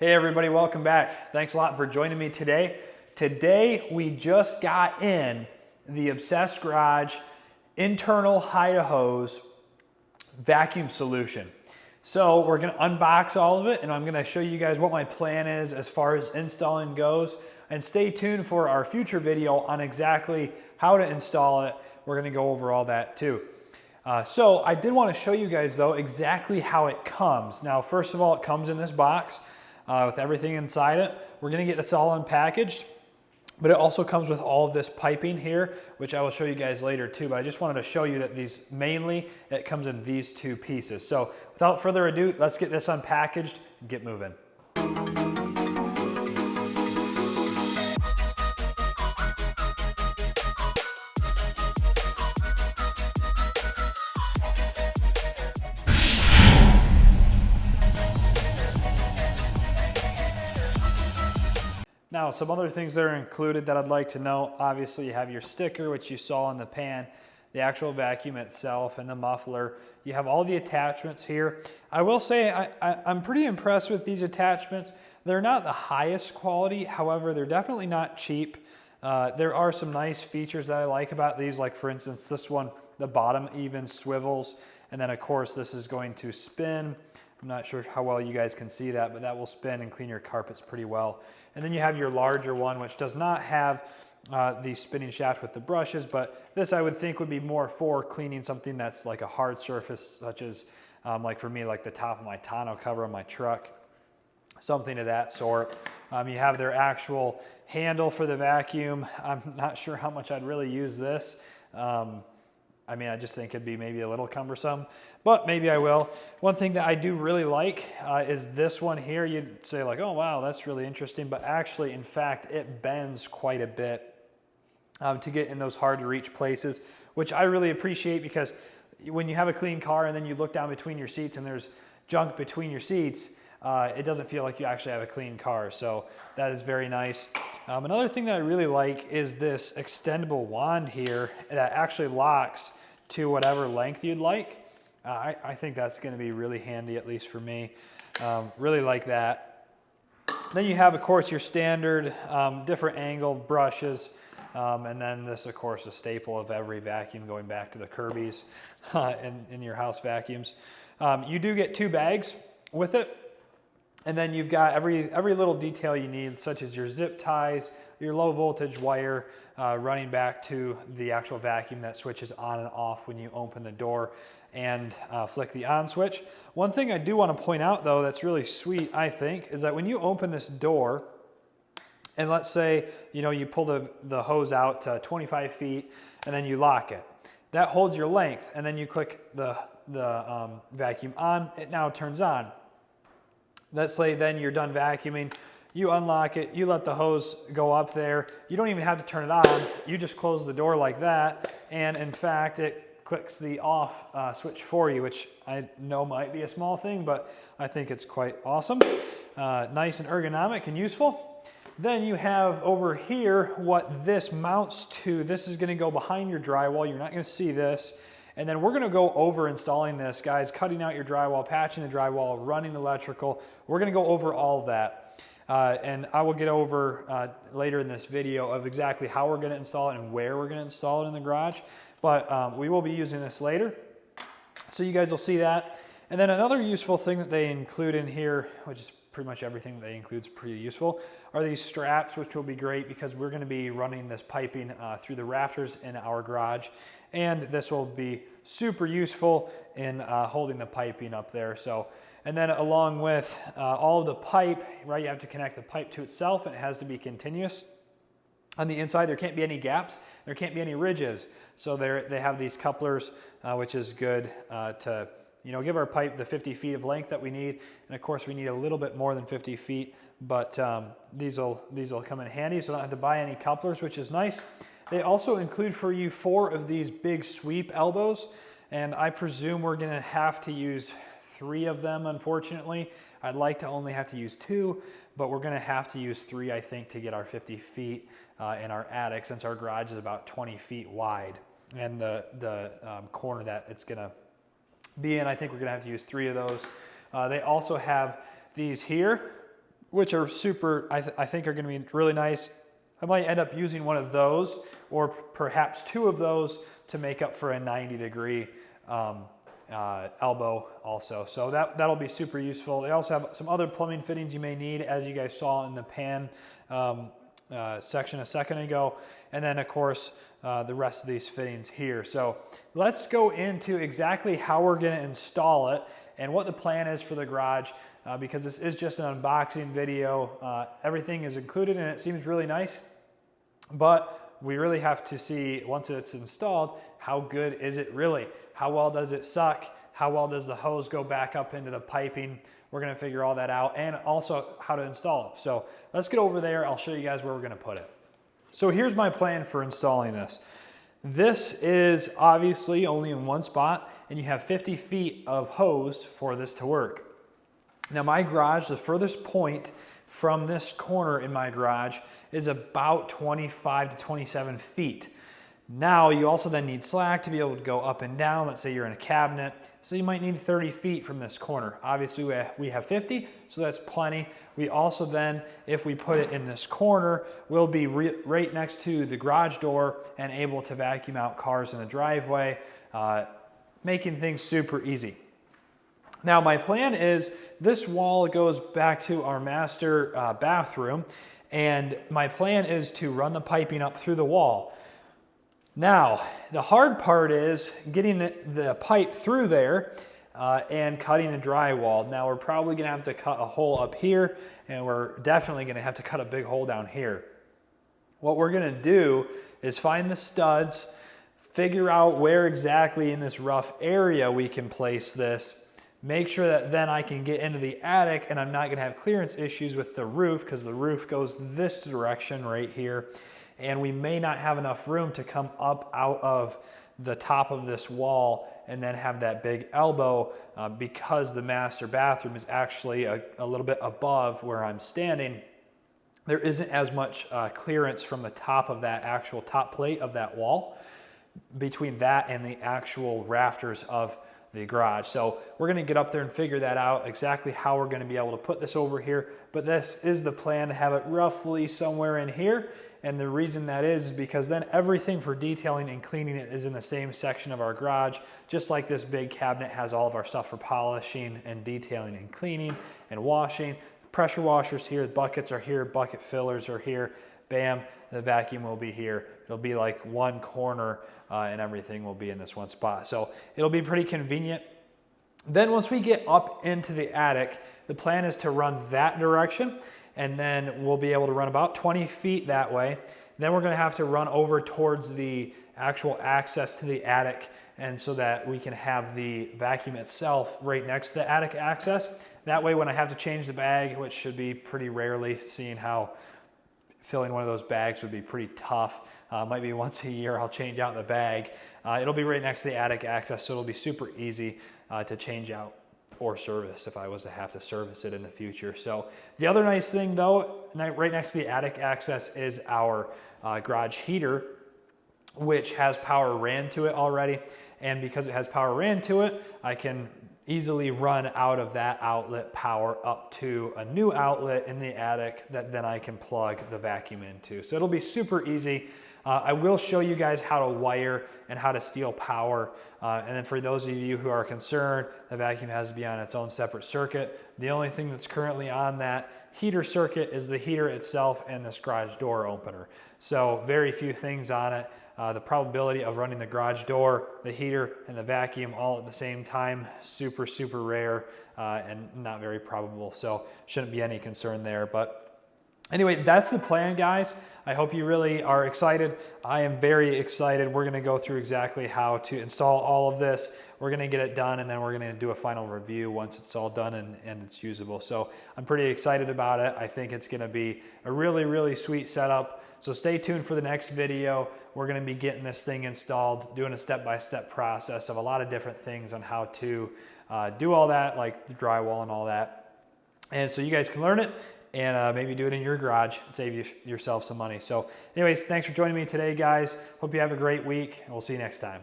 Hey everybody, welcome back. Thanks a lot for joining me today. Today we just got in the Obsessed Garage internal hide-a-hose vacuum solution. So we're gonna unbox all of it and I'm gonna show you guys what my plan is as far as installing goes. And stay tuned for our future video on exactly how to install it. We're gonna go over all that too. So I did want to show you guys though exactly how it comes. Now first of all, it comes in this box. With everything inside it. We're gonna get this all unpackaged, but it also comes with all of this piping here, which I will show you guys later too, but I just wanted to show you that it comes in these two pieces. So without further ado, let's get this unpackaged and get moving. Now, some other things that are included that I'd like to know, obviously you have your sticker, which you saw in the pan, the actual vacuum itself, and the muffler. You have all the attachments here. I will say I'm pretty impressed with these attachments. They're not the highest quality, however, they're definitely not cheap. There are some nice features that I like about these, like for instance, this one, the bottom even swivels, and then of course this is going to spin. I'm not sure how well you guys can see that, but that will spin and clean your carpets pretty well. And then you have your larger one, which does not have the spinning shaft with the brushes, but this I would think would be more for cleaning something that's like a hard surface, such as like for me, like the top of my tonneau cover on my truck, something of that sort. You have their actual handle for the vacuum. I'm not sure how much I'd really use this. I mean, I just think it'd be maybe a little cumbersome, but maybe I will. One thing that I do really like is this one here. You'd say like, oh wow, that's really interesting, but actually, in fact, it bends quite a bit to get in those hard to reach places, which I really appreciate because when you have a clean car and then you look down between your seats and there's junk between your seats, it doesn't feel like you actually have a clean car. So that is very nice. Another thing that I really like is this extendable wand here that actually locks to whatever length you'd like. I think that's going to be really handy, at least for me. Really like that. Then you have, of course, your standard different angle brushes. And then this, of course, a staple of every vacuum going back to the Kirby's in your house vacuums. You do get 2 bags with it. And then you've got every little detail you need, such as your zip ties, your low voltage wire running back to the actual vacuum that switches on and off when you open the door and flick the on switch. One thing I do want to point out though that's really sweet, I think, is that when you open this door, and let's say you pull the hose out to 25 feet and then you lock it. That holds your length, and then you click the vacuum on, it now turns on. Let's say then you're done vacuuming, you unlock it, you let the hose go up there. You don't even have to turn it on. You just close the door like that. And in fact, it clicks the off switch for you, which I know might be a small thing, but I think it's quite awesome. Nice and ergonomic and useful. Then you have over here what this mounts to. This is gonna go behind your drywall. You're not gonna see this. And then we're gonna go over installing this, guys, cutting out your drywall, patching the drywall, running electrical. We're gonna go over all of that. And I will get over later in this video of exactly how we're gonna install it and where we're gonna install it in the garage. But we will be using this later. So you guys will see that. And then another useful thing that they include in here, which is pretty much everything that they include is pretty useful, are these straps, which will be great because we're gonna be running this piping through the rafters in our garage. And this will be super useful in holding the piping up there. So, and then along with all of the pipe, right, you have to connect the pipe to itself and it has to be continuous. On the inside, there can't be any gaps, there can't be any ridges. So they have these couplers, which is good to give our pipe the 50 feet of length that we need. And of course, we need a little bit more than 50 feet, but these will come in handy, so I don't have to buy any couplers, which is nice. They also include for you 4 of these big sweep elbows, and I presume we're gonna have to use 3 of them, unfortunately. I'd like to only have to use 2, but we're gonna have to use 3, I think, to get our 50 feet in our attic, since our garage is about 20 feet wide. And the corner that it's gonna be in, I think we're gonna have to use 3 of those. They also have these here, which are super, I think are gonna be really nice. I might end up using one of those or perhaps two of those to make up for a 90-degree elbow also. So that'll be super useful. They also have some other plumbing fittings you may need, as you guys saw in the pan section a second ago. And then of course, the rest of these fittings here. So let's go into exactly how we're gonna install it and what the plan is for the garage, because this is just an unboxing video. Everything is included and it seems really nice, but we really have to see, once it's installed, how good is it really? How well does it suck? How well does the hose go back up into the piping? We're gonna figure all that out, and also how to install it. So let's get over there. I'll show you guys where we're gonna put it. So here's my plan for installing this. This is obviously only in one spot, and you have 50 feet of hose for this to work. Now my garage, the furthest point from this corner in my garage is about 25 to 27 feet. Now you also then need slack to be able to go up and down. Let's say you're in a cabinet, so you might need 30 feet from this corner. Obviously we have 50, so that's plenty. We also then, if we put it in this corner, we'll be right next to the garage door and able to vacuum out cars in the driveway, making things super easy. Now my plan is this wall goes back to our master bathroom, and my plan is to run the piping up through the wall. Now, the hard part is getting the pipe through there and cutting the drywall. Now we're probably gonna have to cut a hole up here, and we're definitely gonna have to cut a big hole down here. What we're gonna do is find the studs, figure out where exactly in this rough area we can place this, make sure that then I can get into the attic and I'm not gonna have clearance issues with the roof, because the roof goes this direction right here. And we may not have enough room to come up out of the top of this wall and then have that big elbow because the master bathroom is actually a little bit above where I'm standing. There isn't as much clearance from the top of that actual top plate of that wall between that and the actual rafters of the garage. So we're gonna get up there and figure that out, exactly how we're gonna be able to put this over here. But this is the plan, to have it roughly somewhere in here. And the reason that is because then everything for detailing and cleaning it is in the same section of our garage, just like this big cabinet has all of our stuff for polishing and detailing and cleaning and washing. Pressure washers here, buckets are here, bucket fillers are here. Bam, the vacuum will be here. It'll be like one corner and everything will be in this one spot. So it'll be pretty convenient. Then once we get up into the attic, the plan is to run that direction, and then we'll be able to run about 20 feet that way. Then we're gonna have to run over towards the actual access to the attic, and so that we can have the vacuum itself right next to the attic access. That way when I have to change the bag, which should be pretty rarely, seeing how filling one of those bags would be pretty tough. Might be once a year I'll change out the bag. It'll be right next to the attic access, so it'll be super easy to change out or service if I was to have to service it in the future. So the other nice thing though, right next to the attic access is our garage heater, which has power ran to it already. And because it has power ran to it, I can easily run out of that outlet power up to a new outlet in the attic that then I can plug the vacuum into. So it'll be super easy. I will show you guys how to wire and how to steal power. And then for those of you who are concerned, the vacuum has to be on its own separate circuit. The only thing that's currently on that heater circuit is the heater itself and this garage door opener. So very few things on it. The probability of running the garage door, the heater, and the vacuum all at the same time, super, super rare and not very probable. So shouldn't be any concern there. But anyway, that's the plan, guys. I hope you really are excited. I am very excited. We're gonna go through exactly how to install all of this. We're gonna get it done, and then we're gonna do a final review once it's all done and it's usable. So I'm pretty excited about it. I think it's gonna be a really, really sweet setup. So stay tuned for the next video. We're gonna be getting this thing installed, doing a step-by-step process of a lot of different things on how to do all that, like the drywall and all that. And so you guys can learn it and maybe do it in your garage and save yourself some money. So anyways, thanks for joining me today, guys. Hope you have a great week, and we'll see you next time.